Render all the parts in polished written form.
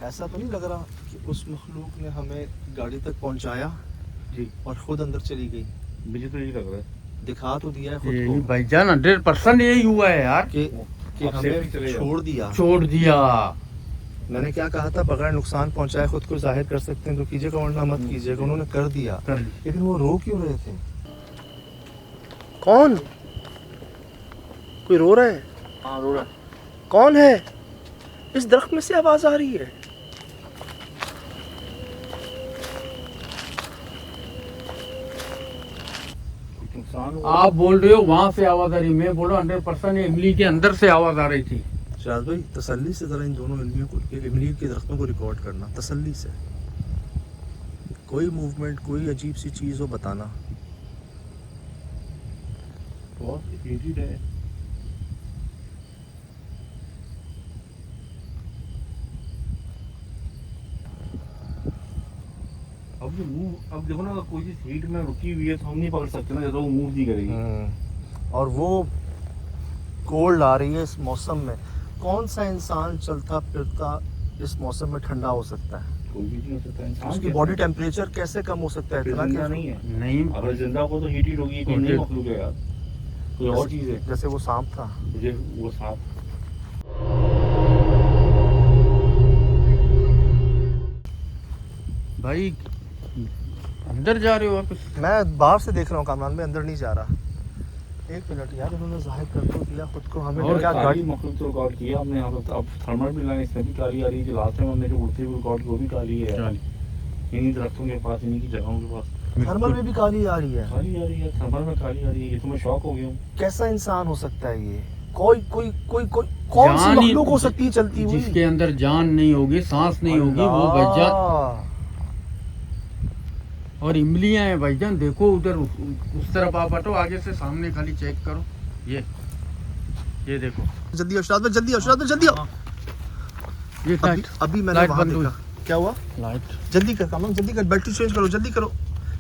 ऐसा तो नहीं लग रहा कि उस मखलूक ने हमें गाड़ी तक पहुंचाया जी और खुद अंदर चली गई? मुझे तो यही लग रहा है। दिखा तो दिया है खुद यही को भाईजान 100% यही हुआ है यार। कि आप हमें सेफ्टी चले जाओ। छोड़ दिया। छोड़ दिया। मैंने क्या कहा था, बगैर नुकसान पहुंचाए खुद को जाहिर कर सकते हैं तो कीजिएगा वरना मत कीजिएगा। उन्होंने कर दिया, लेकिन वो रो क्यों रहे थे? कौन? कोई रो रहा है? हाँ रो रहा है। कौन है? इस दरख्त में से आवाज आ रही है। नुकसान आप बोल रहे हो वहां से आवाज आ रही, मैं बोल रहा हूँ 100% इमली के अंदर से आवाज आ रही थी। शाहज भाई तसल्ली से जरा इन दोनों इमली के दरख्तों को रिकॉर्ड करना, तसल्ली से। कोई मूवमेंट, कोई अजीब सी चीज़ हो बताना। बहुत इरिटेटेड है। अब जो मूव, अब देखो ना कोई चीज हीट में रुकी हुई है तो हम नहीं पकड़ सकते ना, जब वो मूव नहीं करेगी। और वो कोल्ड आ रही है इस मौसम में। कौन सा इंसान चलता फिरता इस मौसम में ठंडा हो सकता है? कोई भी नहीं हो सकता इंसान। उसकी कैसे? बॉडी टेम्परेचर कैसे कम हो सकता है फिर इतना? जिंदा कि नहीं है। नहीं अगर जिंदा को तो हीट होगी, कोई नहीं मखलूक है यार, कोई और चीज है। जैसे वो सांप था। मुझे वो सांप भाई अंदर जा रहे हो आप? मैं बाहर से देख रहा हूँ कामरान में, अंदर नहीं जा रहा। एक मिनट यार, इन्होंने जाहिर कर तो दिया खुद को। हमें और क्या काली गाड़ी मखलूक तो रिकॉर्ड किया हमने यहाँ पर। अब थर्मल भी लाइन इसमें भी काली आ रही है, जो लास्ट टाइम हमने जो उड़ती हुई रिकॉर्ड की वो भी काली है यार। इन्हीं दरख्तों के पास, इन्हीं की जगहों के पास थर्मल में भी काली आ रही है। काली आ रही है, थर्मल में काली आ रही है। ये तो मैं शॉक हो गया हूँ। कैसा इंसान हो सकता है ये? कोई कोई कोई कोई कौन सी जान ही- मखलूक हो सकती है चलती हुई? जिसके अंदर जान नहीं होगी, सांस नहीं होगी, वो भाईजान। अल्लाह। और इमलियां हैं भाईजान, देखो उधर उस तरफ आप हटो, आगे से सामने खाली चेक करो। ये देखो, जल्दी आओ शाद भाई, जल्दी आओ शाद भाई, जल्दी आओ। ये अभी लाइट अभी मैंने लाइट वहां बंद हुई। देखा। क्या हुआ? लाइट जल्दी कर कामरान, जल्दी कर। बैटरी चेंज करो, जल्दी करो।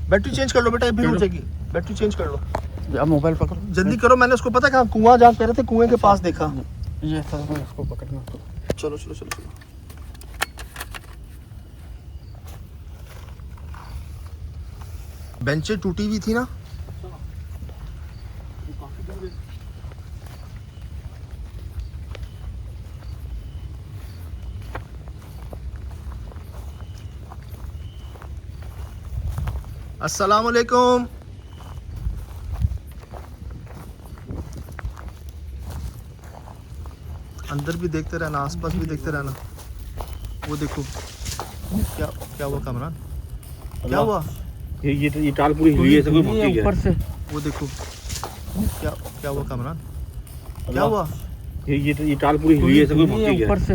बैटरी चेंज कर लो बेटा, फिर हो जाएगी। बैटरी चेंज कर लो, आप मोबाइल पकड़ो, जल्दी करो। मैंने उसको पता कहाँ कुआं जहाँ कह रहे थे, कुएं के पास देखा। ये सर में उसको पकड़ना। चलो चलो चलो चलो। बेंचें टूटी हुई थी ना? अस्सलाम वालेकुम। अंदर भी देखते रहना, आसपास भी देखते रहना। वो देखो क्या क्या हुआ कामरान? क्या हुआ? ये टाल पूरी हिली है, ऐसे कोई भक्ति है। ऊपर से वो देखो क्या क्या हुआ कामरान? क्या हुआ? ये टाल पूरी हिली है, ऐसे कोई भक्ति है। ऊपर से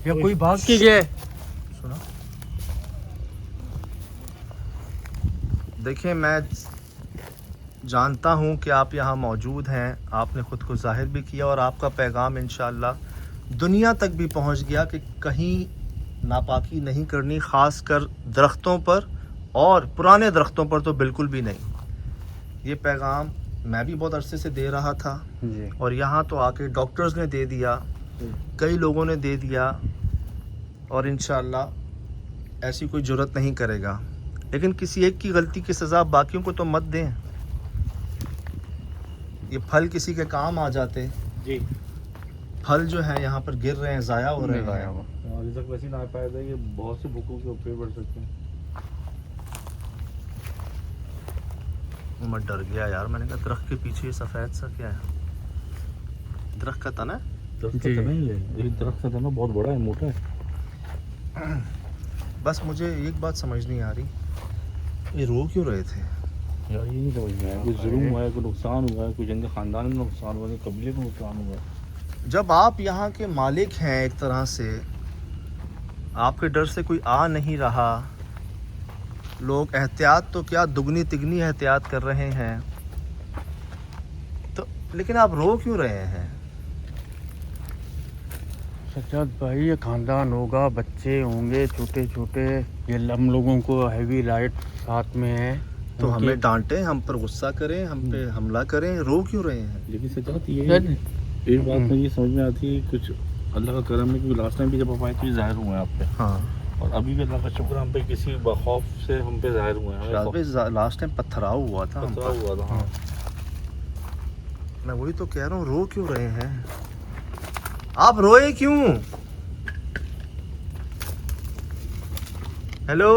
या कोई भाग के गया है। सुना? देखिए, मैं जानता हूँ कि आप यहाँ मौजूद हैं। आपने ख़ुद को जाहिर भी किया और आपका पैगाम इंशाअल्लाह दुनिया तक भी पहुँच गया कि कहीं नापाकी नहीं करनी, ख़ास कर दरख्तों पर, और पुराने दरख्तों पर तो बिल्कुल भी नहीं। ये पैगाम मैं भी बहुत अरसे से दे रहा था जी। और यहाँ तो आके डॉक्टर्स ने दे दिया, कई लोगों ने दे दिया, और इंशाअल्लाह ऐसी कोई जुर्रत नहीं करेगा। लेकिन किसी एक की गलती की सज़ा बाकियों को तो मत दें। ये फल किसी के काम आ जाते। जी फल जो है यहाँ पर गिर रहे हैं, ज़ाया हो रहे हैं। अभी तक वैसे ना पाया था, ये बहुत से भूखों के ऊपर बढ़ सकते हैं। मैं डर गया यार, मैंने कहा दरख्त के पीछे ये सफ़ेद सा क्या है? दरख्त का तना है? दरख्त जी। का नहीं है, ये दरख्त का तना बहुत बड़ा है, मोटा है। बस मुझे एक बात समझ नहीं आ रही, ये रो क्यों रहे थे? यार ये नहीं समझ में आया, कोई जुल्म हुआ है, कोई नुकसान हुआ है, कोई जंग खानदान में नुकसान हुआ है, कोई कबीले को नुकसान हुआ है। जब आप यहाँ के मालिक हैं, एक तरह से आपके डर से कोई आ नहीं रहा, लोग एहतियात तो क्या दुगनी तिगनी एहतियात कर रहे हैं, तो लेकिन आप रो क्यों रहे हैं? सज्जाद भाई, ये खानदान होगा, बच्चे होंगे छोटे छोटे, ये हम लोगों को हैवी लाइट साथ में है, तो उनके- हमें डांटे, हम पर गुस्सा करें, हम पे हमला करें, रो क्यों रहे हैं? लेकिन सच्चाई ये एक बात मुझे समझ में आती है, कुछ अल्लाह का करम है, क्योंकि लास्ट टाइम भी जब आप आए तो ये ज़ाहिर हुए हैं आप पे, हाँ और अभी भी अल्लाह का शुक्र हम पे किसी बखौफ से हम पे ज़ाहिर हुए हैं। लास्ट टाइम पत्थराव हुआ था हम पथरा पर। हुआ था। हाँ मैं वही तो कह रहा हूँ, रो क्यों रहे हैं आप, रोए क्यों? हेलो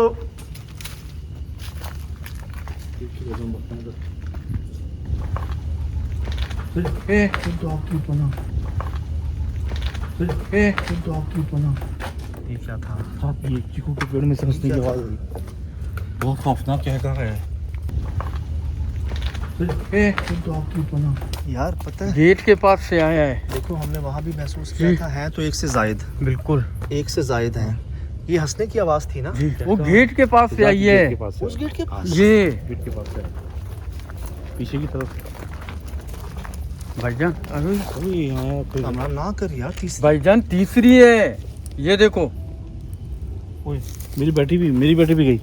ए तो आपकी पना, ए तो आपकी पना। ये क्या था? साहब ये चीकू के पेड़ में से हंसने की आवाज़ आई, बहुत खौफनाक कहका है। ए तो आपकी पना यार, पता है गेट के पास से आया है। देखो हमने वहाँ भी महसूस किया जी। था, है तो एक से जायद, बिल्कुल एक से जायद हैं। ये हंसने की आवाज़ थी ना? जी, वो गेट के पास से आई गेट है। के पास से। उस गेट के पास? ये गेट के पास से पीछे की तरफ। भाईजान, अरे अभी यहाँ कोई कमाल ना कर यार, तीसरी भाईजान तीसरी है, ये देखो। ओए, मेरी बेटी भी गई।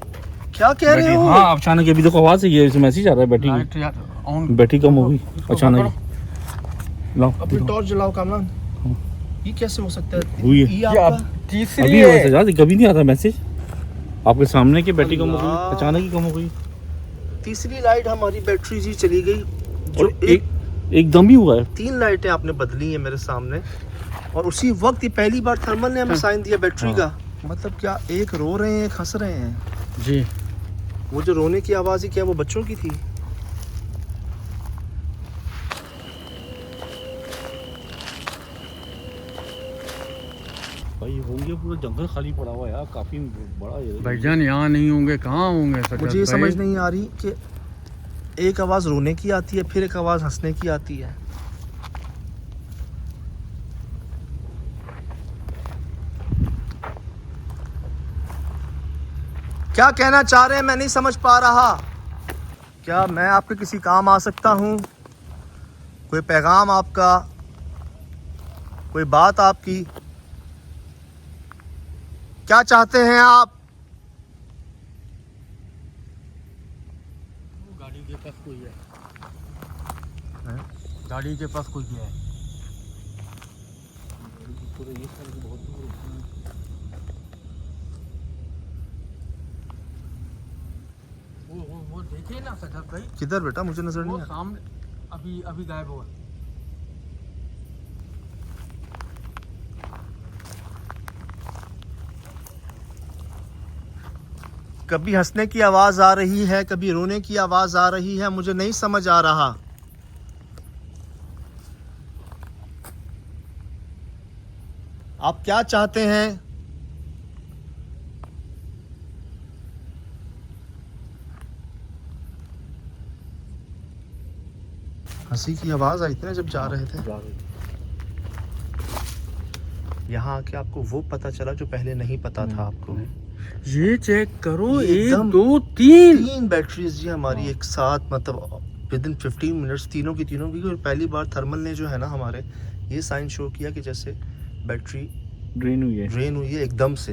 क्या कह रहे हो? हाँ अचानक अभी देखो आवाज़ है, ये मैसेज आ रहा है बेटी लाइट यार ऑन। की, बेटी कम हो गई इसको अचानक। लाओ अपनी टॉर्च जलाओ कामरान। हाँ। ये कैसे हो सकता है? हुई है। ये ये आपका अब तीसरी अभी है। मैसेज आता, कभी नहीं आता मैसेज आपके सामने कि बेटी कम हो अल्लाह। गई, अचानक ही कम हो गई। तीसरी लाइट हमारी बैटरी जी चली गई। जो और एकदम ही हुआ है। 3 लाइटें आपने बदली हैं मेरे सामने, और उसी वक्त ये पहली बार थर्मल ने हमें साइन दिया बैटरी का। मतलब क्या एक रो रहे हैं, एक हंस रहे हैं? जी वो जो रोने की आवाज़ ही क्या वो बच्चों की थी? भाई होंगे, पूरा जंगल खाली पड़ा हुआ है यार, काफी बड़ा है भाईजान, यहाँ नहीं होंगे, कहाँ होंगे सजद मुझे ये भाई? समझ नहीं आ रही कि एक आवाज़ रोने की आती है, फिर एक आवाज़ हंसने की आती है। क्या कहना चाह रहे हैं मैं नहीं समझ पा रहा। क्या मैं आपके किसी काम आ सकता हूँ? कोई पैगाम आपका, कोई बात आपकी, क्या चाहते हैं आप? गाड़ी के पास कोई है, हैं? गाड़ी के पास कोई है। पूरा ये साइड बहुत दूर है। वो देखिए ना सजद भाई, किधर बेटा? मुझे नजर वो नहीं आ रहा। सामने अभी गायब हुआ। कभी हंसने की आवाज आ रही है, कभी रोने की आवाज आ रही है, मुझे नहीं समझ आ रहा। आप क्या चाहते हैं? हंसी की आवाज आई थी ना जब जा रहे थे। यहाँ आके आपको वो पता चला जो पहले नहीं पता था आपको। ये चेक करो, ये 1 एकदम 2 3 3 बैटरीज जी हमारी एक साथ, मतलब विद इन 15 मिनट्स तीनों की। और पहली बार थर्मल ने जो है ना हमारे ये साइन शो किया कि जैसे बैटरी ड्रेन हुई है, ड्रेन हुई है, एकदम से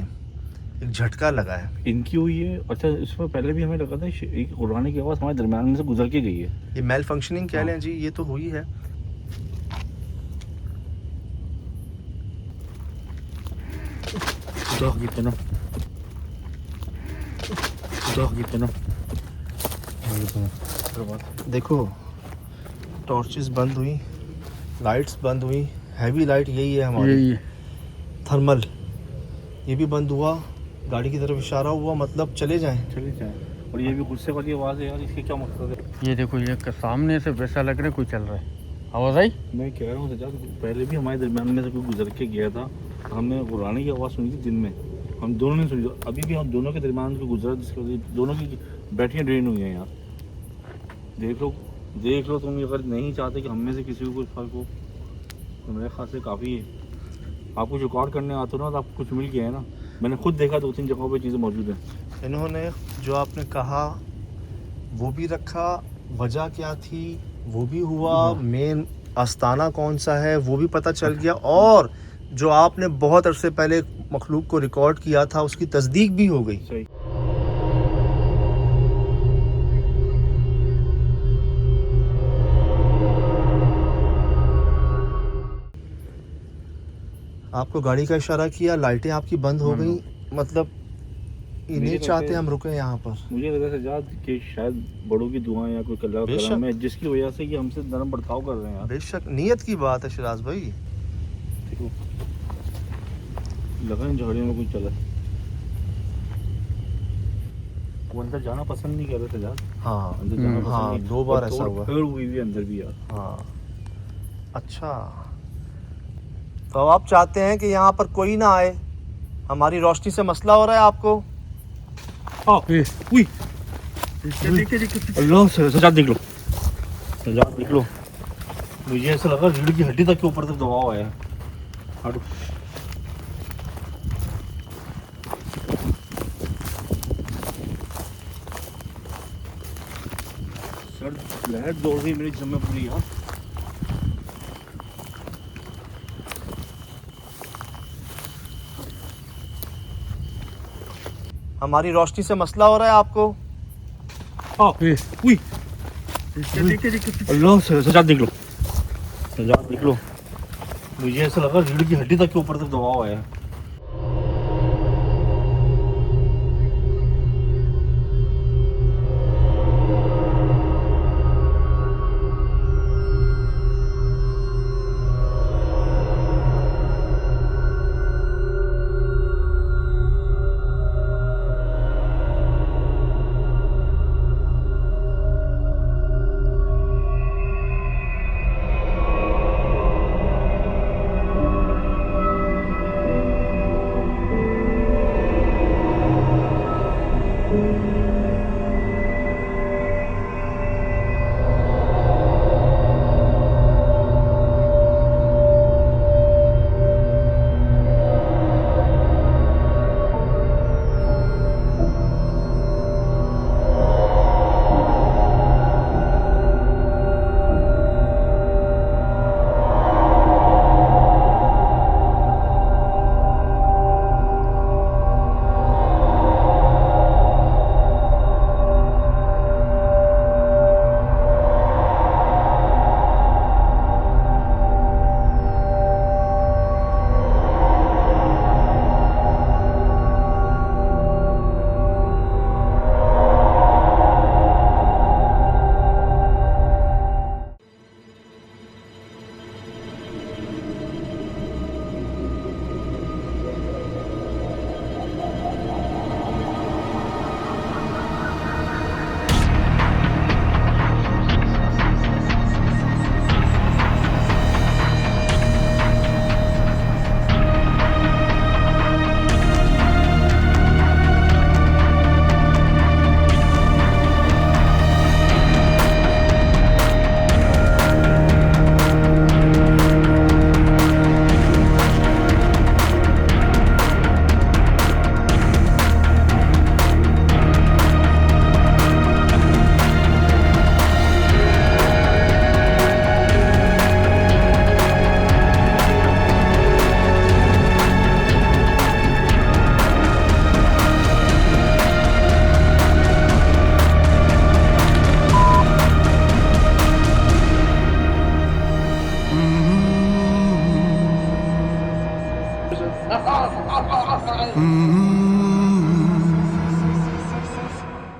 एक झटका लगा है। इनकी हुई है। अच्छा, इसमें पहले भी हमें लगा था एक उड़ाने की आवाज़ हमारे दरम्यान में से गुजर के गई है। ये मेल फंक्शनिंग कह लें जी, ये तो हुई है। देखो टॉर्चेस बंद हुई, लाइट्स बंद हुई, हैवी लाइट यही है हमारी यही है। थर्मल। ये भी बंद हुआ, गाड़ी की तरफ इशारा हुआ, मतलब चले जाएं। चले जाए। और ये भी गुस्से वाली आवाज़ है यार, इसके क्या मकसद है? ये देखो, ये सामने से वैसा लग रहा है कोई चल रहा है। आवाज आई? मैं कह रहा हूँ सजाद, पहले भी हमारे दरम्यान में से कोई गुजर के गया था, हमने उड़ाने की आवाज़ सुनी थी दिन में, हम दोनों ने सुनी। अभी भी हम दोनों के दरम्यान से गुजरा, जिसकी वजह से दोनों की बैटरियाँ ड्रेन हुई हैं यार। देख लो तुम, अगर नहीं चाहते कि हम में से किसी को कुछ फर्क हो तो मेरे ख्याल से काफ़ी है। आप कुछ रिकॉर्ड करने आते हो ना तो आपको कुछ मिल गया है ना। मैंने खुद देखा 2-3 जगहों पे चीज़ें मौजूद हैं। इन्होंने जो आपने कहा वो भी रखा, वजह क्या थी वो भी हुआ, मेन आस्ताना कौन सा है वो भी पता चल गया, और जो आपने बहुत अरसे पहले मखलूक को रिकॉर्ड किया था उसकी तस्दीक भी हो गई। सही। आपको गाड़ी का इशारा किया, लाइटें आपकी बंद हो गई, मतलब ये नहीं मुझे चाहते लगता है- हम रुके यहाँ पर। मुझे लगा सजाद कि शायद बड़ों की दुआ या कोई कल्ला बेशक। करम है जिसकी वजह से ये हमसे नरम बर्ताव कर रहे हैं यार। बेशक नीयत की बात है शिराज भाई। देखो लगा इन झाड़ियों में कुछ चला। वो अंदर जाना पसंद नहीं कर रहे सजाद, हाँ अंदर जाना पसंद हाँ, नहीं। 2 बार और ऐसा तोड़ हुआ। फोड़ हुई हुई अंदर भी यार। हाँ अच्छा, तो अब आप चाहते हैं कि यहाँ पर कोई ना आए, हमारी रोशनी से मसला हो रहा है आपको? ये उई अल्लाह से सजाद देख लो, सजाद देख लो, मुझे ऐसा लगा रीढ़ की हड्डी तक के ऊपर तक दबाव आया। हटो सर, लहर दौड़ रही मेरी जिस्म में पूरी यार। हमारी रोशनी से मसला हो रहा है आपको? ये उई अल्लाह से सजाद देख लो, सजाद देख लो, मुझे ऐसा लगा रीढ़ की हड्डी तक के ऊपर तक दबाव आया।